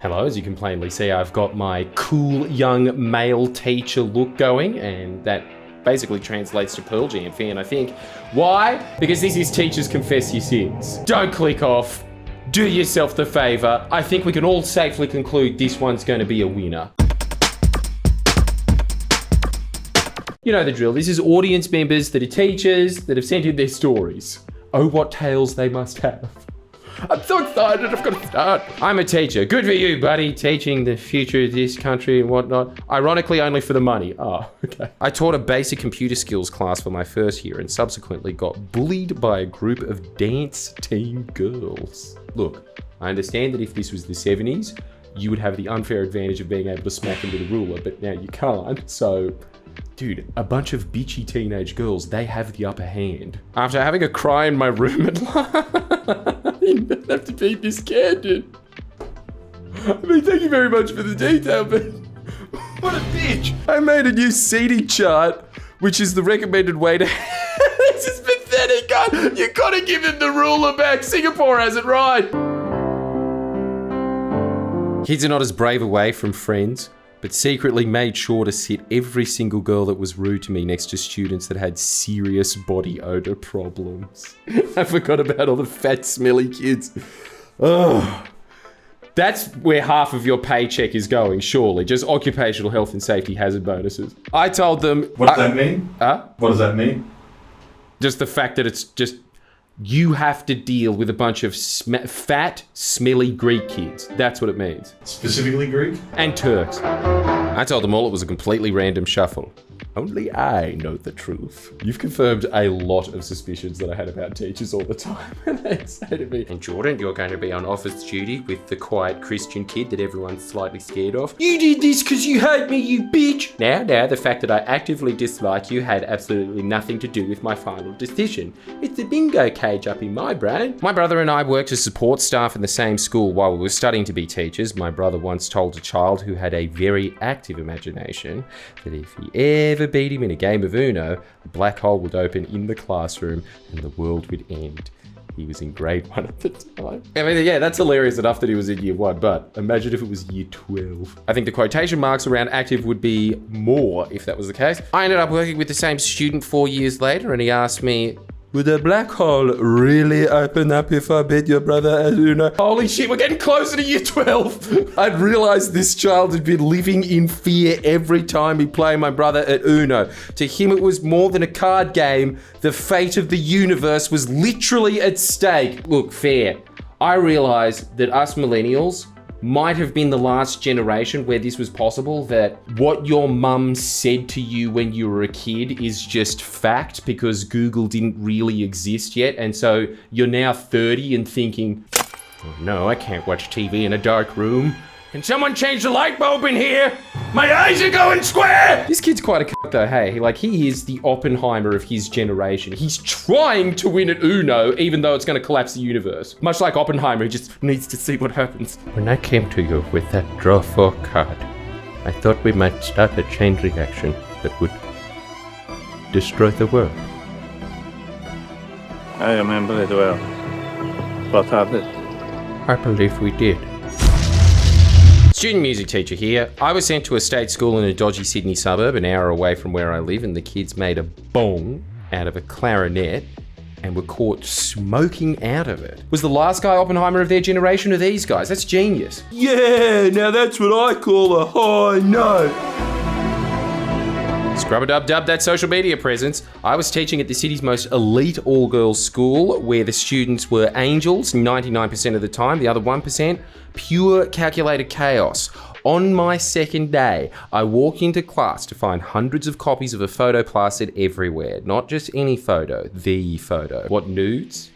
Hello, as you can plainly see, I've got my cool young male teacher look going, and that basically translates to Pearl Jam fan, I think. Why? Because this is Teachers Confess Your Sins. Don't click off. Do yourself the favour. I think we can all safely conclude this one's going to be a winner. You know the drill. This is audience members that are teachers that have sent in their stories. Oh, what tales they must have. I'm so excited, I've got to start. I'm a teacher. Good for you, buddy. Teaching the future of this country and whatnot. Ironically, only for the money. Oh, okay. I taught a basic computer skills class for my first year and subsequently got bullied by a group of dance team girls. Look, I understand that if this was the 70s, you would have the unfair advantage of being able to smack them with a ruler, but now you can't, so... Dude, a bunch of bitchy teenage girls, they have the upper hand. After having a cry in my room at I didn't have to be this candid. I mean, thank you very much for the detail, but what a bitch. I made a new seating chart, which is the recommended way to... This is pathetic, God. You gotta give him the ruler back. Singapore has it right. Kids are not as brave away from friends, but secretly made sure to sit every single girl that was rude to me next to students that had serious body odor problems. I forgot about all the fat, smelly kids. Ugh. That's where half of your paycheck is going, surely. Just occupational health and safety hazard bonuses. I told them... What does that mean? What does that mean? Just the fact that it's just... You have to deal with a bunch of fat, smelly Greek kids. That's what it means. Specifically Greek? And Turks. I told them all it was a completely random shuffle. Only I know the truth. You've confirmed a lot of suspicions that I had about teachers all the time. They say to me, and Jordan, you're going to be on office duty with the quiet Christian kid that everyone's slightly scared of. You did this because you hate me, you bitch. Now, the fact that I actively dislike you had absolutely nothing to do with my final decision. It's a bingo cage up in my brain. My brother and I worked as support staff in the same school while we were studying to be teachers. My brother once told a child who had a very active imagination that if he ever beat him in a game of Uno, a black hole would open in the classroom and the world would end. He was in grade 1 at the time. I mean, yeah, that's hilarious enough that he was in year 1, but imagine if it was year 12. I think the quotation marks around active would be more if that was the case. I ended up working with the same student 4 years later, and he asked me, would a black hole really open up if I beat your brother at Uno? Holy shit, we're getting closer to year 12. I'd realized this child had been living in fear every time he played my brother at Uno. To him, it was more than a card game. The fate of the universe was literally at stake. Look, fair. I realized that us millennials might have been the last generation where this was possible, that what your mum said to you when you were a kid is just fact because Google didn't really exist yet. And so you're now 30 and thinking, oh no, I can't watch TV in a dark room. Can someone change the light bulb in here? My eyes are going square! This kid's quite a cunt though, hey. He is the Oppenheimer of his generation. He's trying to win at Uno, even though it's going to collapse the universe. Much like Oppenheimer, he just needs to see what happens. When I came to you with that draw 4 card, I thought we might start a chain reaction that would destroy the world. I remember it well. What happened? I believe we did. Student music teacher here. I was sent to a state school in a dodgy Sydney suburb an hour away from where I live, and the kids made a bong out of a clarinet and were caught smoking out of it. Was the last guy Oppenheimer of their generation or these guys? That's genius. Yeah, now that's what I call a high note. Scrub-a-dub-dub, that social media presence. I was teaching at the city's most elite all-girls school where the students were angels 99% of the time, the other 1%, pure calculated chaos. On my second day, I walked into class to find hundreds of copies of a photo plastered everywhere. Not just any photo, the photo. What, nudes?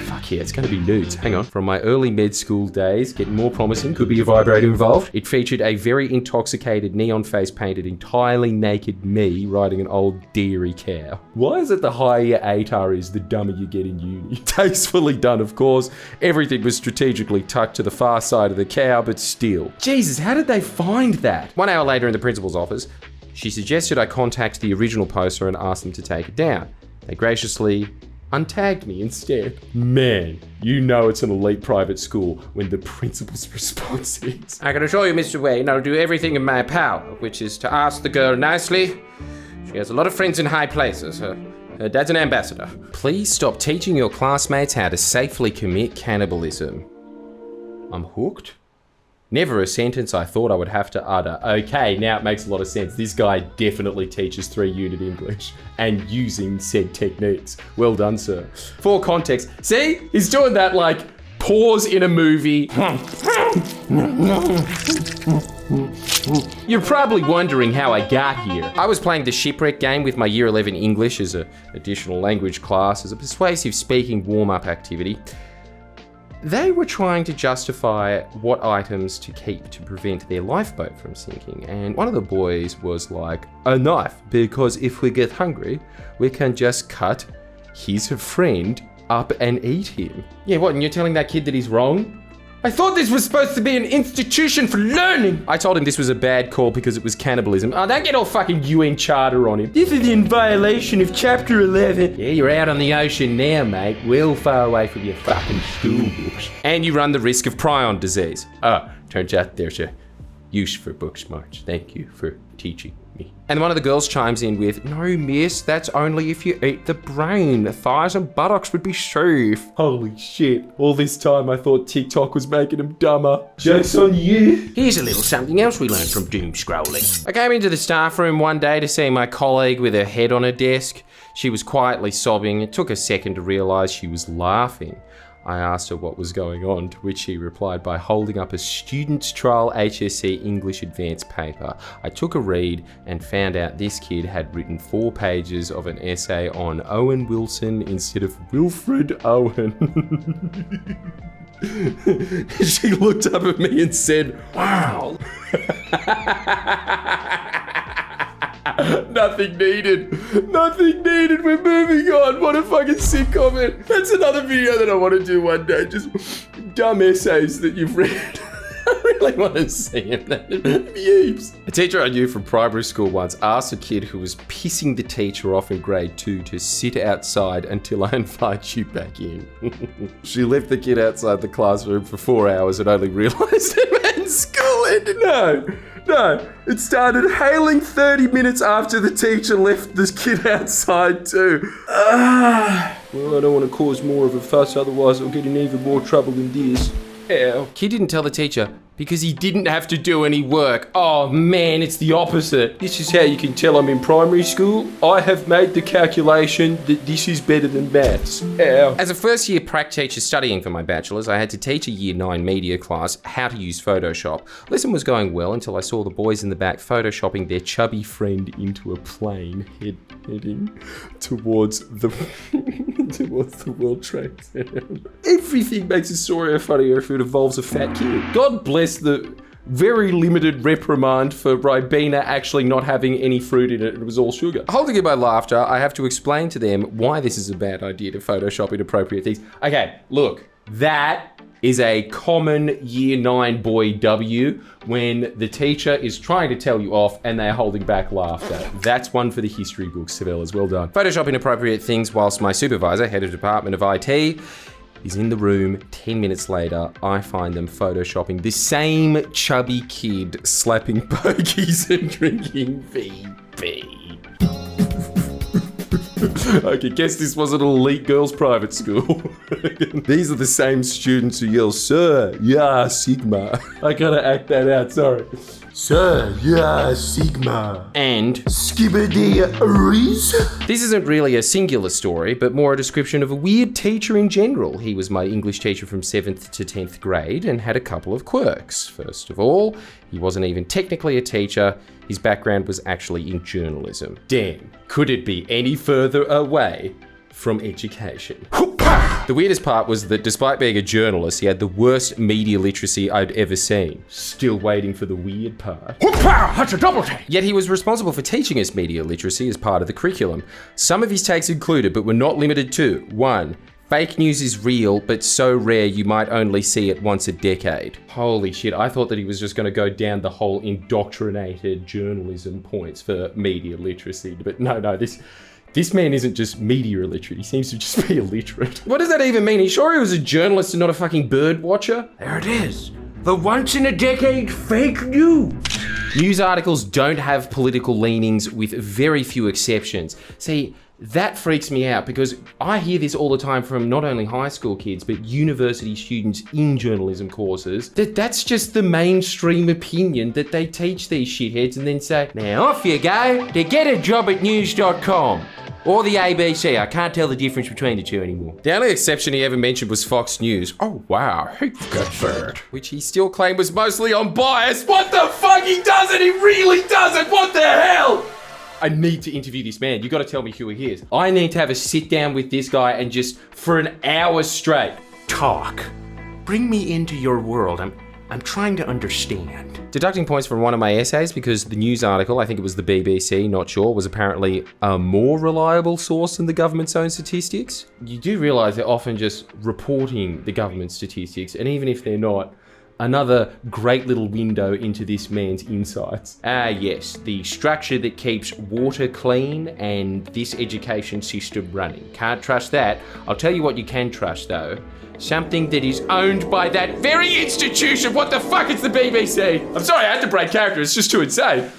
Fuck yeah, it's gonna be nudes. Hang on. From my early med school days, getting more promising, could be a vibrator involved. It featured a very intoxicated neon face painted entirely naked me riding an old dairy cow. Why is it the higher your ATAR is, the dumber you get in uni? Tastefully done, of course. Everything was strategically tucked to the far side of the cow, but still. Jesus, how did they find that? 1 hour later in the principal's office, she suggested I contact the original poster and ask them to take it down. They graciously untagged me instead. Man, you know it's an elite private school when the principal's response is, "I can assure you, Mr. Wayne, I'll do everything in my power, which is to ask the girl nicely. She has a lot of friends in high places. Her dad's an ambassador. Please stop teaching your classmates how to safely commit cannibalism." I'm hooked. Never a sentence I thought I would have to utter. Okay, now it makes a lot of sense. This guy definitely teaches 3-unit English and using said techniques. Well done, sir. For context, see? He's doing that like pause in a movie. You're probably wondering how I got here. I was playing the Shipwreck game with my Year 11 English as an additional language class as a persuasive speaking warm-up activity. They were trying to justify what items to keep to prevent their lifeboat from sinking, and one of the boys was like, "A knife, because if we get hungry, we can just cut his friend up and eat him." Yeah, what, and you're telling that kid that he's wrong? I thought this was supposed to be an institution for learning. I told him this was a bad call because it was cannibalism. Oh, don't get all fucking UN Charter on him. This is in violation of Chapter 11. Yeah, you're out on the ocean now, mate. Well far away from your fucking school books. And you run the risk of prion disease. Turns out there's a use for book smarts. Thank you for teaching me. And one of the girls chimes in with, "No, miss, that's only if you eat the brain. Thighs and buttocks would be safe." Holy shit. All this time I thought TikTok was making them dumber. Joke's on you. Here's a little something else we learned from doom scrolling. I came into the staff room one day to see my colleague with her head on her desk. She was quietly sobbing. It took a second to realise she was laughing. I asked her what was going on, to which she replied by holding up a Students' Trial HSC English Advanced paper. I took a read and found out this kid had written 4 pages of an essay on Owen Wilson instead of Wilfred Owen. She looked up at me and said, "Wow." Nothing needed. Nothing needed. We're moving on. What a fucking sick comment. That's another video that I want to do one day. Just dumb essays that you've read. I really want to see him. Views. A teacher I knew from primary school once asked a kid who was pissing the teacher off in grade 2 to sit outside until I invite you back in. She left the kid outside the classroom for 4 hours and only realised it meant school ended. No, it started hailing 30 minutes after the teacher left this kid outside too. Well, I don't want to cause more of a fuss, otherwise I'll get in even more trouble than this. Ow. Kid didn't tell the teacher because he didn't have to do any work. Oh man, it's the opposite. This is how you can tell I'm in primary school. I have made the calculation that this is better than maths. Ow. As a first year prac teacher studying for my bachelor's, I had to teach a year 9 media class how to use Photoshop. Lesson was going well until I saw the boys in the back photoshopping their chubby friend into a plane heading towards the World Trade Center. Everything makes a story funnier if it involves a fat kid. God bless the very limited reprimand for Ribena actually not having any fruit in it. It was all sugar. Holding in my laughter, I have to explain to them why this is a bad idea to Photoshop inappropriate things. Okay, look, that is a common year 9 boy W when the teacher is trying to tell you off and they're holding back laughter. That's one for the history books, Savellas. Well done. Photoshop inappropriate things whilst my supervisor, head of department of IT, is in the room. 10 minutes later, I find them photoshopping the same chubby kid slapping pokies and drinking VB. I can guess this wasn't an elite girls' private school. These are the same students who yell, "Sir, yeah, Sigma." I gotta act that out, sorry. "Sir, yeah, Sigma." And Skibbity Reese. This isn't really a singular story, but more a description of a weird teacher in general. He was my English teacher from 7th to 10th grade and had a couple of quirks. First of all, he wasn't even technically a teacher. His background was actually in journalism. Damn, could it be any further away from education? The weirdest part was that despite being a journalist, he had the worst media literacy I'd ever seen. Still waiting for the weird part. That's a double take! Yet he was responsible for teaching us media literacy as part of the curriculum. Some of his takes included, but were not limited to: 1. Fake news is real, but so rare you might only see it once a decade. Holy shit, I thought that he was just gonna go down the whole indoctrinated journalism points for media literacy, but no, this This man isn't just media illiterate, he seems to just be illiterate. What does that even mean? He's sure he was a journalist and not a fucking bird watcher? There it is. The once-in-a-decade fake news. News articles don't have political leanings with very few exceptions. See, that freaks me out because I hear this all the time from not only high school kids, but university students in journalism courses, that's just the mainstream opinion that they teach these shitheads and then say, now off you go to get a job at news.com. Or the ABC. I can't tell the difference between the two anymore. The only exception he ever mentioned was Fox News. Oh wow, who got that? Which he still claimed was mostly unbiased. What the fuck? He doesn't! He really doesn't! What the hell? I need to interview this man. You gotta tell me who he is. I need to have a sit down with this guy and just, for an hour straight, talk. Bring me into your world. I'm trying to understand. Deducting points from one of my essays because the news article, I think it was the BBC, not sure, was apparently a more reliable source than the government's own statistics. You do realise they're often just reporting the government's statistics, and even if they're not, another great little window into this man's insights. Yes, the structure that keeps water clean and this education system running. Can't trust that. I'll tell you what you can trust though. Something that is owned by that very institution. What the fuck is the BBC? I'm sorry, I had to break character. It's just too insane.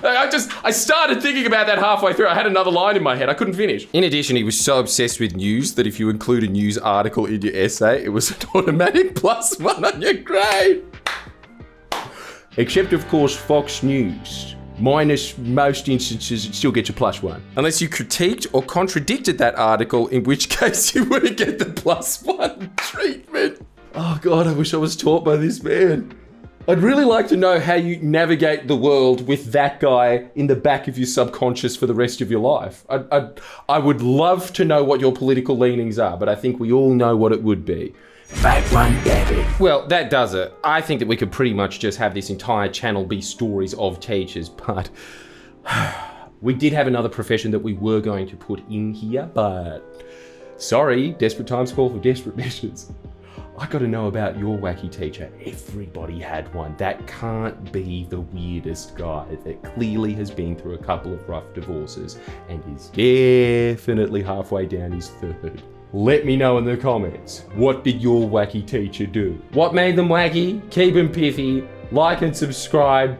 I started thinking about that halfway through. I had another line in my head. I couldn't finish. In addition, he was so obsessed with news that if you include a news article in your essay, it was an automatic +1 on your grade. Except, of course, Fox News. Minus most instances, it still gets a +1. Unless you critiqued or contradicted that article, in which case you wouldn't get the +1 treatment. Oh God, I wish I was taught by this man. I'd really like to know how you navigate the world with that guy in the back of your subconscious for the rest of your life. I would love to know what your political leanings are, but I think we all know what it would be. Fake one, Gabby. Well, that does it. I think that we could pretty much just have this entire channel be stories of teachers, but we did have another profession that we were going to put in here, but sorry, desperate times call for desperate measures. I gotta know about your wacky teacher. Everybody had one. That can't be the weirdest guy that clearly has been through a couple of rough divorces and is definitely halfway down his third. Let me know in the comments, what did your wacky teacher do? What made them wacky? Keep them pithy, like and subscribe,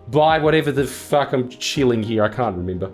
buy whatever the fuck I'm chilling here, I can't remember.